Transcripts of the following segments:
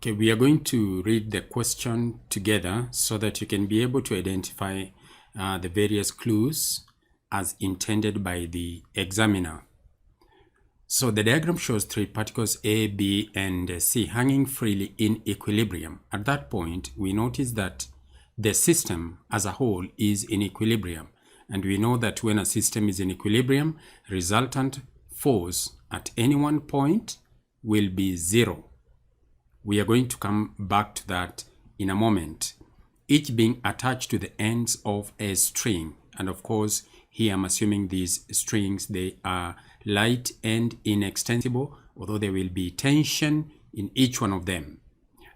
Okay, we are going to read the question together so that you can be able to identify the various clues as intended by the examiner. So the diagram shows three particles A, B, and C hanging freely in equilibrium. At that point, we notice that the system as a whole is in equilibrium. And we know that when a system is in equilibrium, resultant force at any one point will be zero. We are going to come back to that in a moment, each being attached to the ends of a string. And of course, here I'm assuming these strings, they are light and inextensible, although there will be tension in each one of them.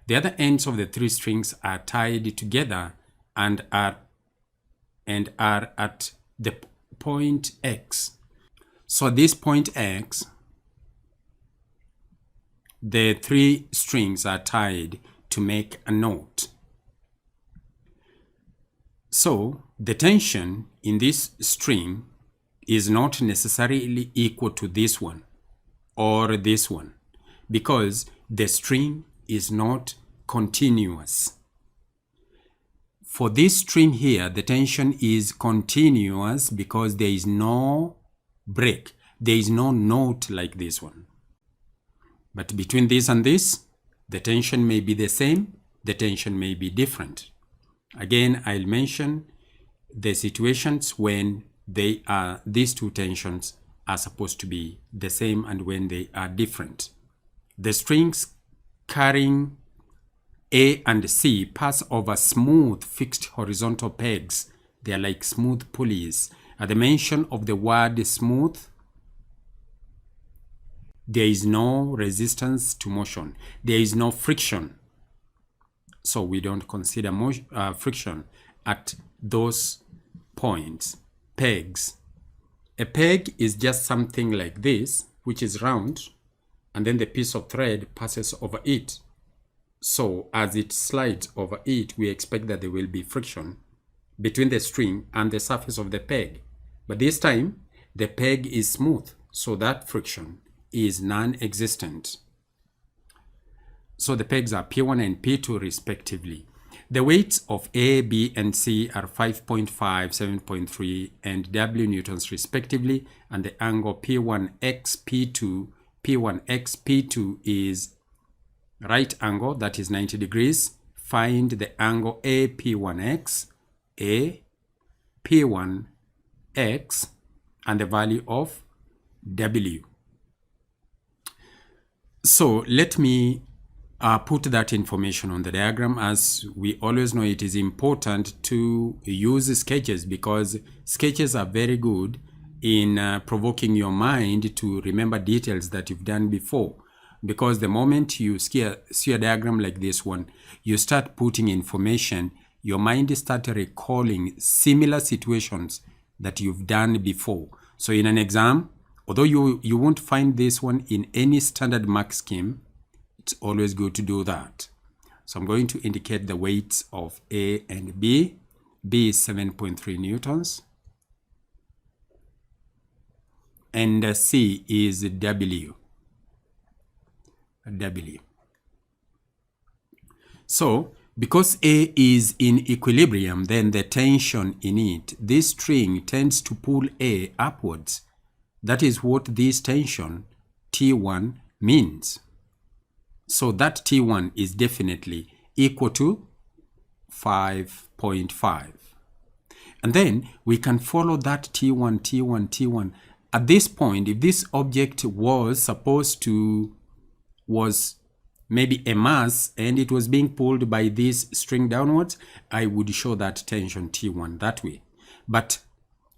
The other ends of the three strings are tied together and are at the point X. So this point X, the three strings are tied to make a knot. So the tension in this string is not necessarily equal to this one or this one, because the string is not continuous. For this string here, the tension is continuous because there is no break. There is no knot like this one. But between this and this, the tension may be the same, the tension may be different. Again, I'll mention the situations when these two tensions are supposed to be the same and when they are different. The strings carrying A and C pass over smooth fixed horizontal pegs. They are like smooth pulleys. At the mention of the word smooth, there is no resistance to motion. There is no friction. So we don't consider friction at those points. Pegs. A peg is just something like this, which is round, and then the piece of thread passes over it. So as it slides over it, we expect that there will be friction between the string and the surface of the peg. But this time, the peg is smooth, so that friction is non-existent. So the pegs are P1 and P2 respectively. The weights of A, B, and C are 5.5, 7.3, and W newtons respectively, and the angle P1x P2, P1x P2 is right angle, that is 90 degrees. Find the angle A P1x, A P1x, and the value of W. So let me put that information on the diagram. As we always know, it is important to use sketches because sketches are very good in provoking your mind to remember details that you've done before. Because the moment you see a diagram like this one, you start putting information, your mind starts recalling similar situations that you've done before. So in an exam, although you won't find this one in any standard mark scheme, it's always good to do that. So I'm going to indicate the weights of A and B. B is 7.3 newtons. And C is W. So because A is in equilibrium, then the tension in it, this string tends to pull A upwards. That is what this tension T1 means. So that T1 is definitely equal to 5.5. And then we can follow that T1. At this point, if this object was maybe a mass and it was being pulled by this string downwards, I would show that tension T1 that way. But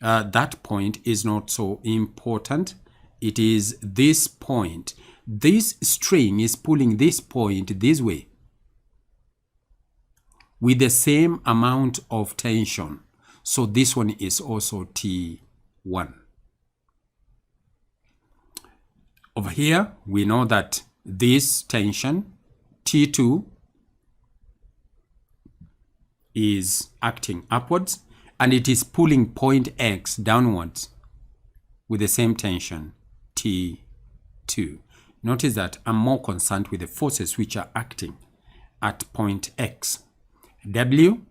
that point is not so important. It is this point. This string is pulling this point this way with the same amount of tension. So this one is also T1. Over here, we know that this tension, T2, is acting upwards and it is pulling point X downwards with the same tension, T2. Notice that I'm more concerned with the forces which are acting. at point X. W,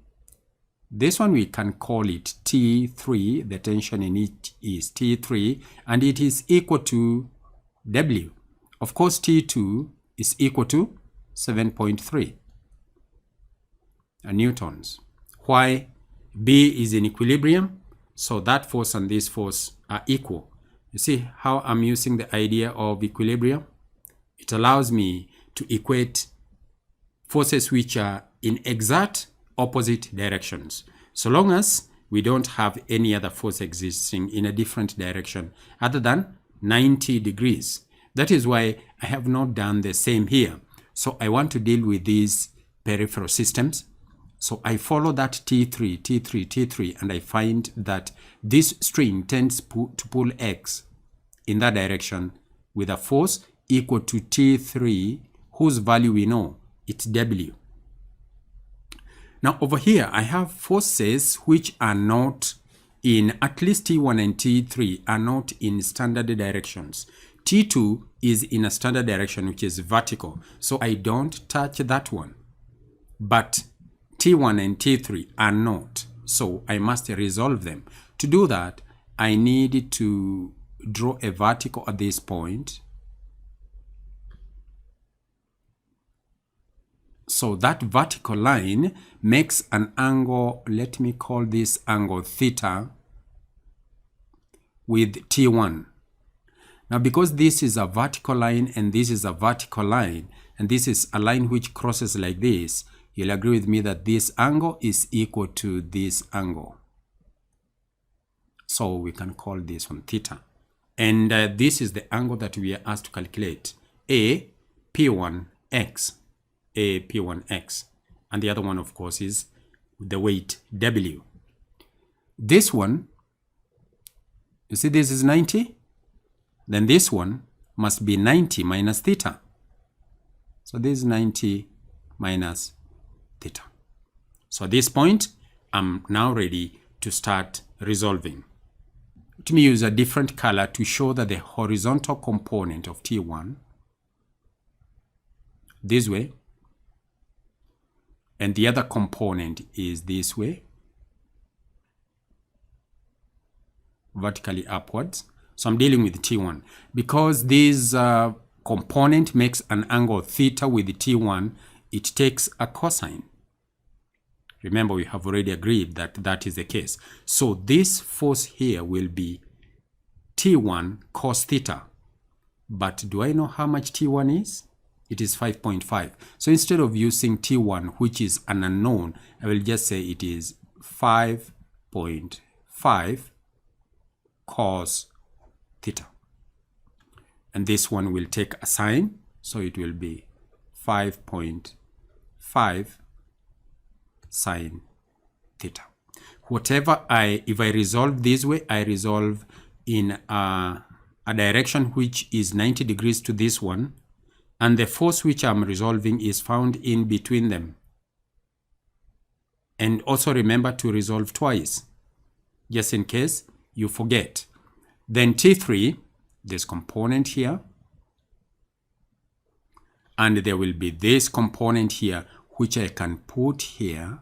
this one we can call it T3, the tension in it is T3, and it is equal to W. Of course, T2 is equal to 7.3 newtons. Why? B is in equilibrium, so that force and this force are equal. You see how I'm using the idea of equilibrium? It allows me to equate forces which are in exact opposite directions, so long as we don't have any other force existing in a different direction other than 90 degrees. That is why I have not done the same here. So I want to deal with these peripheral systems. So I follow that T3, T3, T3, and I find that this string tends to pull X in that direction with a force equal to T3, whose value we know, it's W. Now over here, I have forces which are not in, at least T1 and T3 are not in standard directions. T2 is in a standard direction, which is vertical, so I don't touch that one. But T1 and T3 are not, so I must resolve them. To do that, I need to draw a vertical at this point. So that vertical line makes an angle, let me call this angle theta, with T1. Now because this is a vertical line and this is a vertical line, and this is a line which crosses like this, you'll agree with me that this angle is equal to this angle. So we can call this one theta. And this is the angle that we are asked to calculate. A, P1x. A, P1x. And the other one, of course, is the weight W. This one, you see this is 90? Then this one must be 90 minus theta. So this is 90 minus theta. So at this point, I'm now ready to start resolving. Let me use a different color to show that the horizontal component of T1, this way, and the other component is this way, vertically upwards. So I'm dealing with T1. Because this component makes an angle theta with T1, it takes a cosine. Remember, we have already agreed that that is the case. So this force here will be T1 cos theta. But do I know how much T1 is? It is 5.5. So instead of using T1, which is an unknown, I will just say it is 5.5 cos theta. And this one will take a sign, so it will be 5.5 sine theta. Whatever if I resolve this way, I resolve in a direction which is 90 degrees to this one, and the force which I'm resolving is found in between them. And also remember to resolve twice, just in case you forget. Then T3, this component here, and there will be this component here, which I can put here.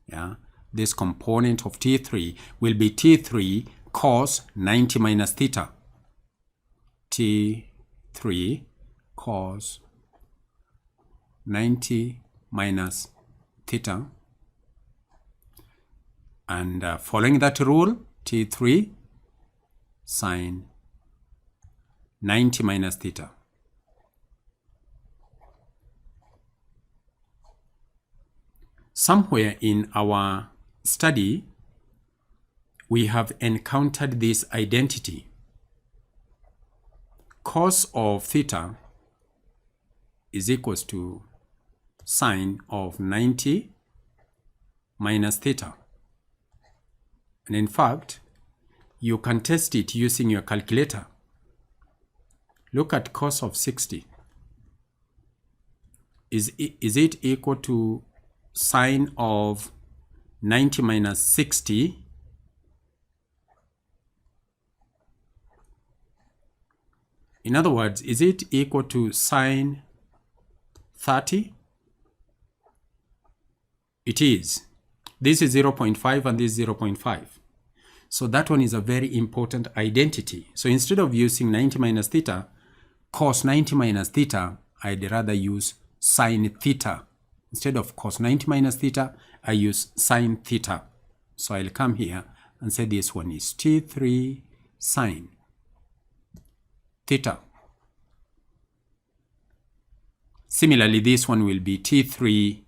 Yeah, this component of T3 will be T3 cos 90 minus theta. T3 cos 90 minus theta. And following that rule, T3 sine 90 minus theta. Somewhere in our study, we have encountered this identity. Cos of theta is equals to sine of 90 minus theta. And in fact, you can test it using your calculator. Look at cos of 60. Is it equal to sine of 90 minus 60? In other words, is it equal to sine 30? It is. This is 0.5 and this is 0.5. So that one is a very important identity. So instead of using 90 minus theta, cos 90 minus theta, I'd rather use sine theta. Instead of cos 90 minus theta, I use sine theta. So I'll come here and say this one is T3 sine theta. Similarly, this one will be T3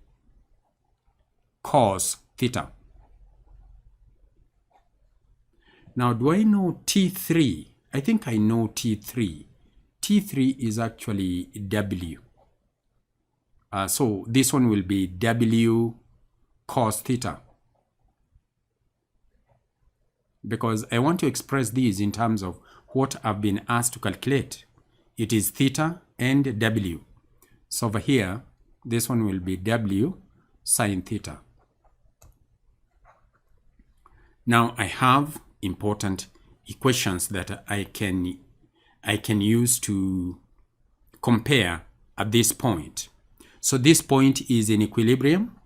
cos theta. Now, do I know T3? I think I know T3. T3 is actually W. So this one will be W cos theta. Because I want to express these in terms of what I've been asked to calculate. It is theta and W. So over here, this one will be W sine theta. Now I have important equations that I can use to compare at this point. So this point is in equilibrium,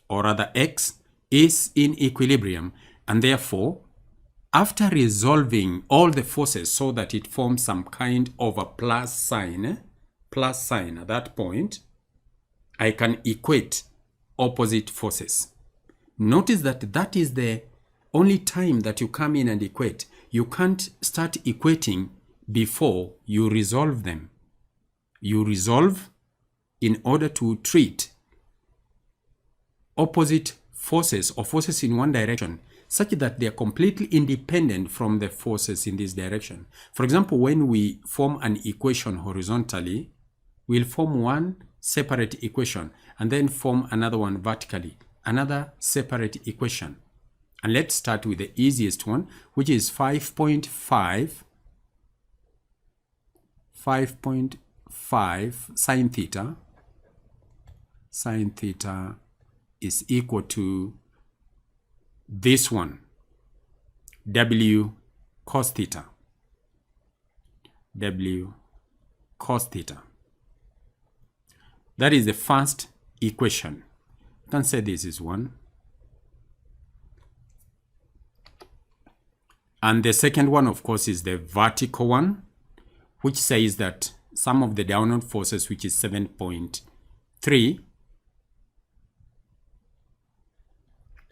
or rather x is in equilibrium, and therefore after resolving all the forces so that it forms some kind of a plus sign at that point, I can equate opposite forces. Notice that that is the only time that you come in and equate. You can't start equating before you resolve them. You resolve in order to treat opposite forces or forces in one direction such that they are completely independent from the forces in this direction. For example, when we form an equation horizontally, we'll form one separate equation and then form another one vertically, another separate equation. And let's start with the easiest one, which is 5.5 sine theta. Sine theta is equal to this one, W cos theta. W cos theta. That is the first equation. You can say this is one. And the second one, of course, is the vertical one, which says that sum of the downward forces, which is 7.3,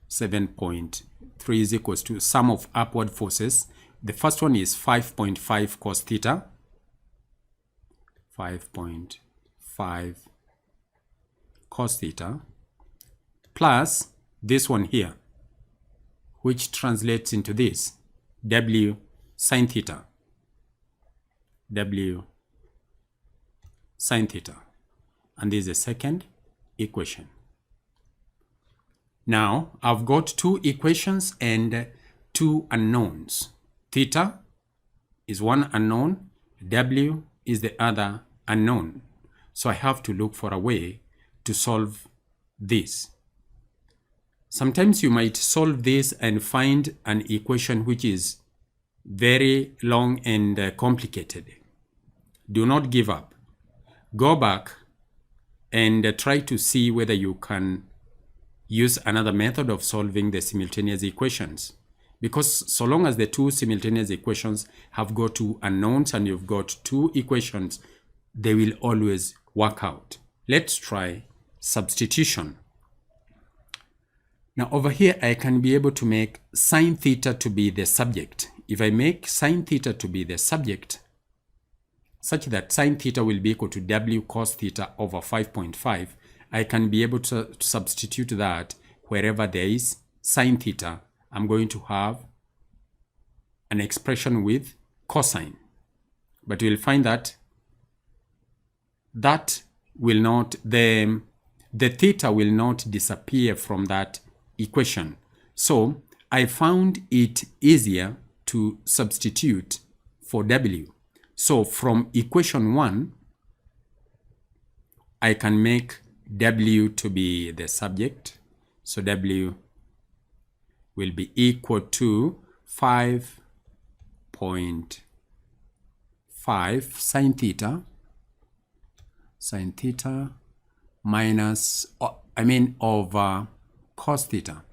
7.3 is equals to sum of upward forces. The first one is 5.5 cos theta, 5.5 cos theta, plus this one here, which translates into this, W sine theta. W sine theta. And this is the second equation. Now, I've got two equations and two unknowns. Theta is one unknown, W is the other unknown. So I have to look for a way to solve this. Sometimes you might solve this and find an equation which is very long and complicated. Do not give up. Go back and try to see whether you can use another method of solving the simultaneous equations. Because so long as the two simultaneous equations have got two unknowns and you've got two equations, they will always work out. Let's try substitution. Now over here, I can be able to make sine theta to be the subject. If I make sine theta to be the subject, such that sine theta will be equal to W cos theta over 5.5, I can be able to substitute that wherever there is sine theta. I'm going to have an expression with cosine. But you'll find that will not, the theta will not disappear from that equation. So I found it easier to substitute for W. So from equation 1, I can make W to be the subject. So W will be equal to 5.5 sine theta minus, over cos theta.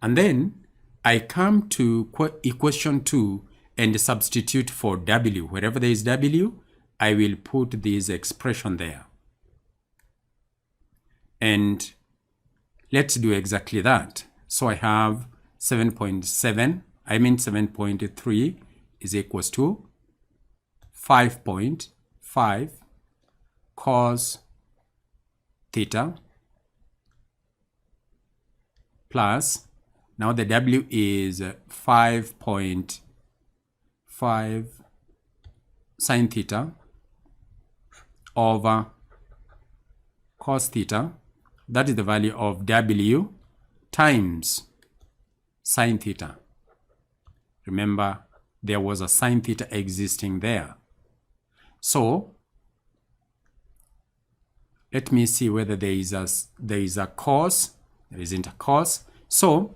And then I come to equation 2 and substitute for W. Wherever there is W, I will put this expression there. And let's do exactly that. So I have 7.3 is equals to 5.5 cos theta plus, now the W is 5.5 sin theta over cos theta. That is the value of W times sin theta. Remember, there was a sin theta existing there. So let me see whether there is a cos. There isn't a cos. So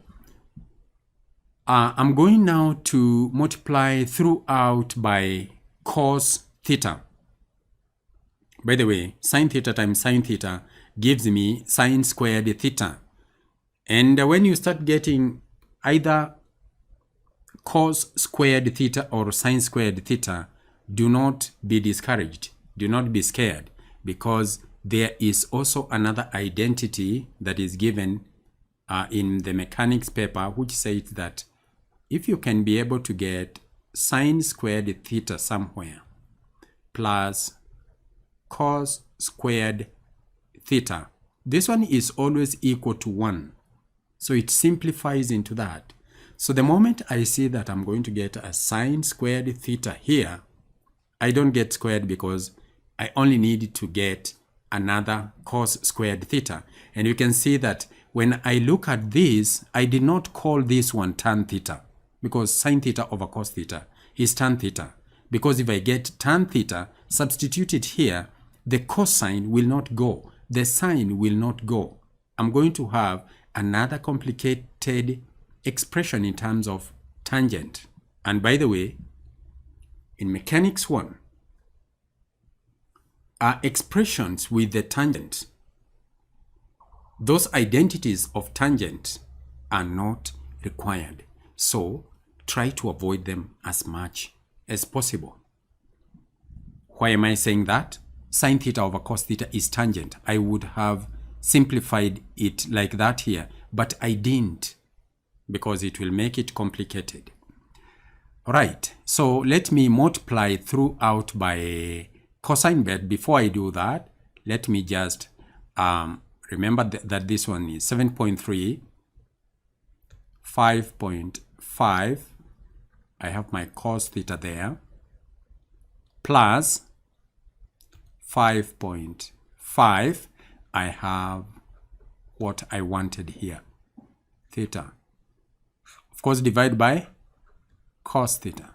I'm going now to multiply throughout by cos theta. By the way, sin theta times sin theta gives me sin squared theta. And when you start getting either cos squared theta or sin squared theta, do not be discouraged. Do not be scared, because there is also another identity that is given in the mechanics paper, which says that if you can be able to get sin squared theta somewhere plus cos squared theta, this one is always equal to 1. So it simplifies into that. So the moment I see that I'm going to get a sin squared theta here, I don't get squared because I only need to get another cos squared theta. And you can see that when I look at this, I did not call this one tan theta, because sin theta over cos theta is tan theta. Because if I get tan theta, substitute it here, the cosine will not go, the sine will not go. I'm going to have another complicated expression in terms of tangent. And by the way, in mechanics 1, are expressions with the tangent. Those identities of tangent are not required. So try to avoid them as much as possible. Why am I saying that? Sin theta over cos theta is tangent. I would have simplified it like that here, but I didn't, because it will make it complicated. All right, so let me multiply throughout by cosine, but before I do that, let me just remember that this one is 7.3, 5.5, I have my cos theta there, plus 5.5, I have what I wanted here, theta. Of course, divide by cos theta.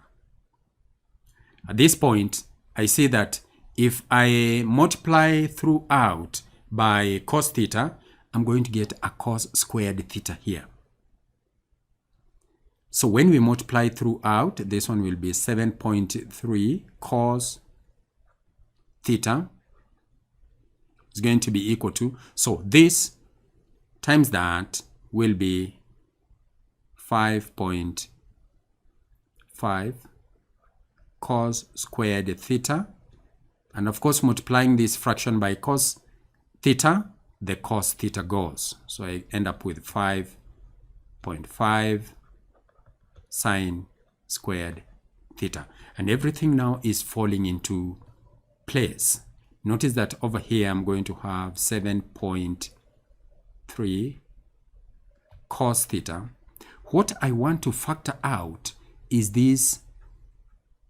At this point, I see that if I multiply throughout by cos theta, I'm going to get a cos squared theta here. So when we multiply throughout, this one will be 7.3 cos theta is going to be equal to, so this times that will be 5.5 cos squared theta. And of course, multiplying this fraction by cos theta, the cos theta goes. So I end up with 5.5 sine squared theta. And everything now is falling into place. Notice that over here, I'm going to have 7.3 cos theta. What I want to factor out is this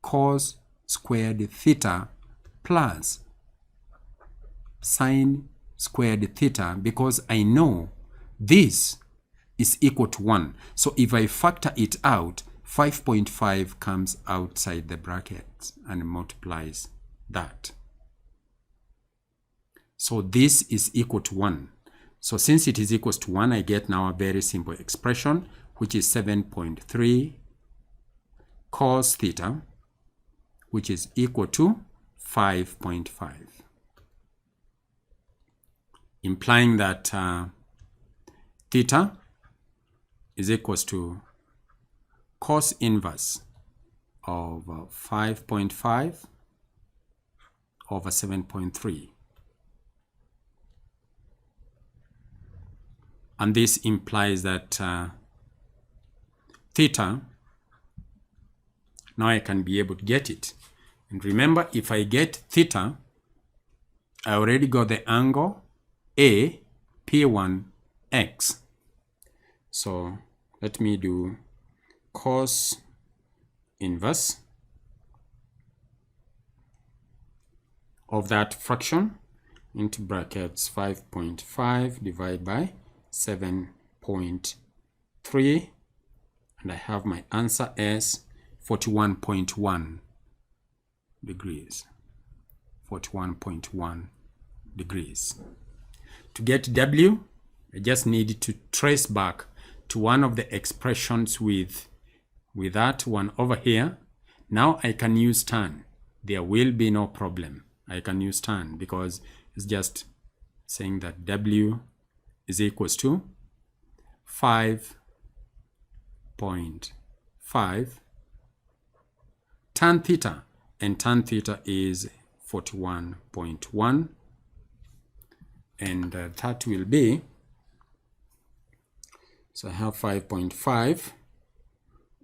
cos squared theta plus sine squared theta, because I know this is equal to 1. So if I factor it out, 5.5 comes outside the bracket and multiplies that. So this is equal to 1. So since it is equal to 1, I get now a very simple expression, which is 7.3 cos theta, which is equal to 5.5, implying that theta is equals to cos inverse of 5.5 over 7.3. And this implies that theta, now I can be able to get it. And remember, if I get theta, I already got the angle A, P1X. So let me do cos inverse of that fraction into brackets 5.5 divided by 7.3, and I have my answer as 41.1 degrees. 41.1 degrees. To get W, I just need to trace back to one of the expressions with that one over here. Now I can use tan. There will be no problem. I can use tan because it's just saying that W is equals to 5.5 tan theta, and tan theta is 41.1, and that will be, so I have 5.5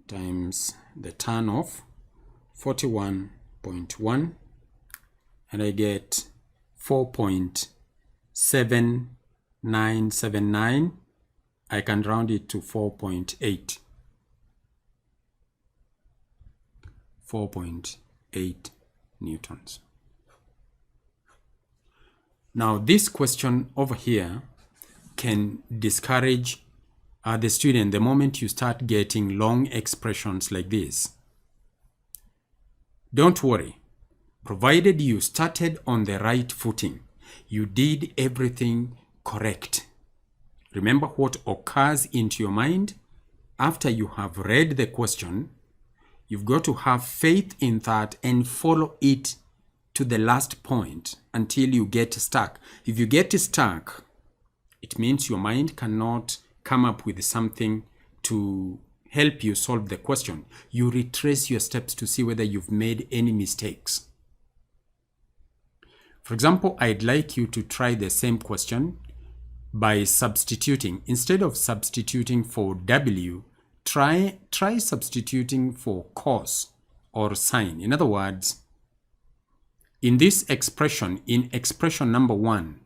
times the tan of 41.1, and I get 4.7979. I can round it to 4.8. 4.8 newtons. Now this question over here can discourage the student the moment you start getting long expressions like this. Don't worry, provided you started on the right footing, you did everything correct. Remember what occurs into your mind after you have read the question. You've got to have faith in that and follow it to the last point until you get stuck. If you get stuck, it means your mind cannot come up with something to help you solve the question. You retrace your steps to see whether you've made any mistakes. For example, I'd like you to try the same question by substituting. Instead of substituting for W, try substituting for cos or sine. In other words, in this expression, in expression number 1,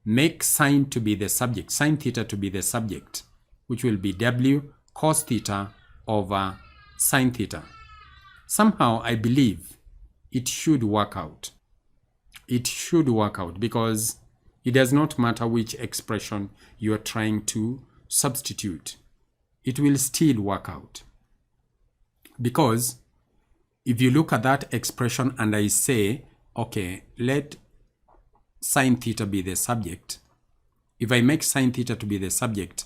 make sine to be the subject, sine theta to be the subject, which will be W cos theta over sine theta. Somehow I believe it should work out. It should work out because it does not matter which expression you are trying to substitute. It will still work out. Because if you look at that expression and I say, okay, let sine theta be the subject. If I make sine theta to be the subject,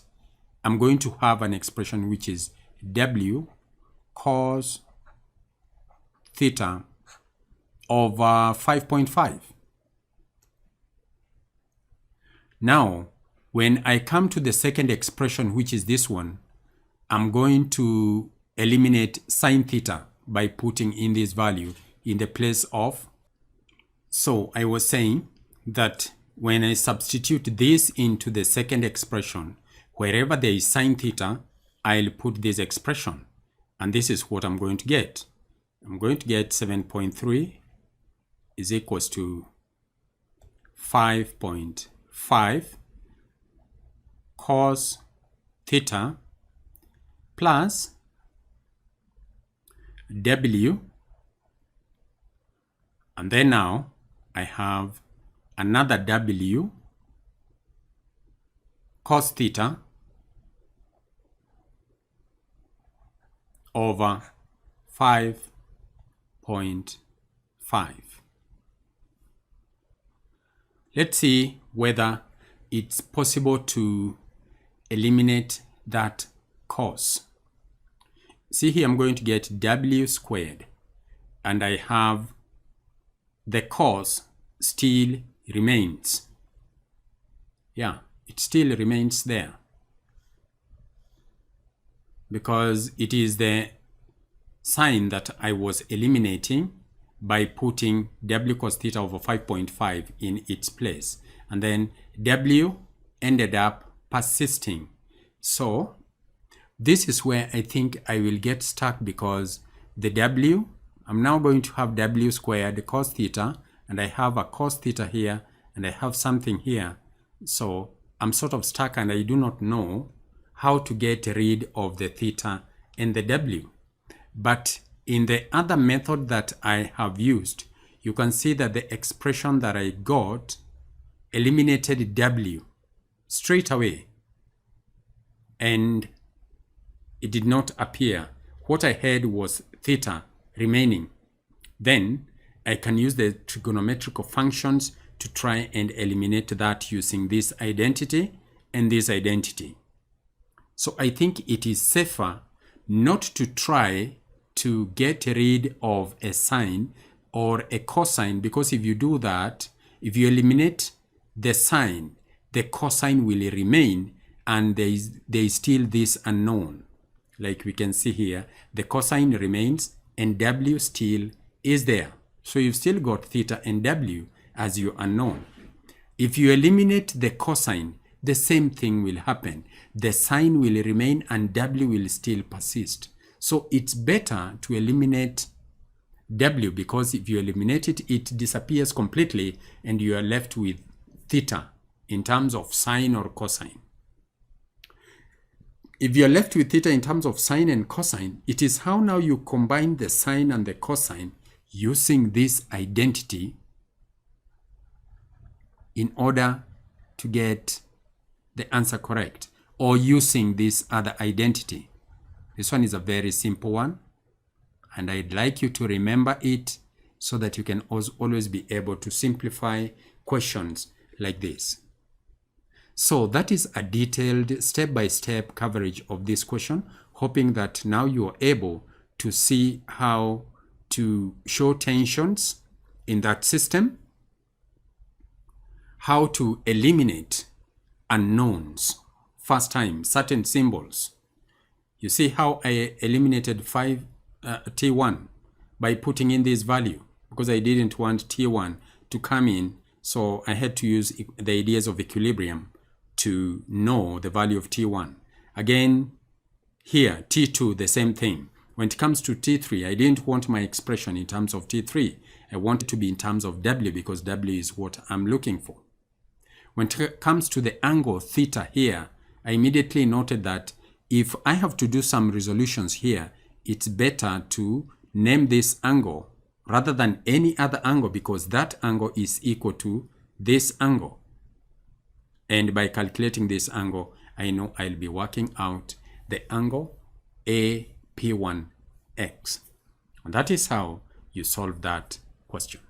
I'm going to have an expression which is W cos theta over 5.5. Now, when I come to the second expression, which is this one, I'm going to eliminate sine theta by putting in this value in the place of. So I was saying that when I substitute this into the second expression, wherever there is sine theta, I'll put this expression. And this is what I'm going to get. I'm going to get 7.3 is equals to 5.5 cos theta plus W, and then now I have another W cos theta over 5.5. Let's see whether it's possible to eliminate that cos. See here, I'm going to get W squared, and I have the cos still remains. Yeah, it still remains there, because it is the sine that I was eliminating by putting w cos theta over 5.5 in its place. And then w ended up persisting. So this is where I think I will get stuck, because the w, I'm now going to have w squared cos theta, and I have a cos theta here, and I have something here. So I'm sort of stuck, and I do not know how to get rid of the theta and the w. But in the other method that I have used, you can see that the expression that I got eliminated w straight away, and it did not appear. What I had was theta remaining. Then I can use the trigonometrical functions to try and eliminate that using this identity and this identity. So I think it is safer not to try to get rid of a sine or a cosine, because if you do that, if you eliminate the sine, the cosine will remain, and there is still this unknown. Like we can see here, the cosine remains and w still is there. So you've still got theta and w as your unknown. If you eliminate the cosine, the same thing will happen. The sine will remain and w will still persist. So it's better to eliminate w, because if you eliminate it, it disappears completely and you are left with theta in terms of sine or cosine. If you're left with theta in terms of sine and cosine, it is how now you combine the sine and the cosine using this identity in order to get the answer correct, or using this other identity. This one is a very simple one, and I'd like you to remember it so that you can always be able to simplify questions like this. So that is a detailed step-by-step coverage of this question, hoping that now you are able to see how to show tensions in that system, how to eliminate unknowns, first time, certain symbols. You see how I eliminated T1 by putting in this value, because I didn't want T1 to come in, so I had to use the ideas of equilibrium to know the value of T1. Again, here, T2, the same thing. When it comes to T3, I didn't want my expression in terms of T3. I want it to be in terms of W, because W is what I'm looking for. When it comes to the angle theta here, I immediately noted that if I have to do some resolutions here, it's better to name this angle rather than any other angle, because that angle is equal to this angle. And by calculating this angle, I know I'll be working out the angle AP1X. And that is how you solve that question.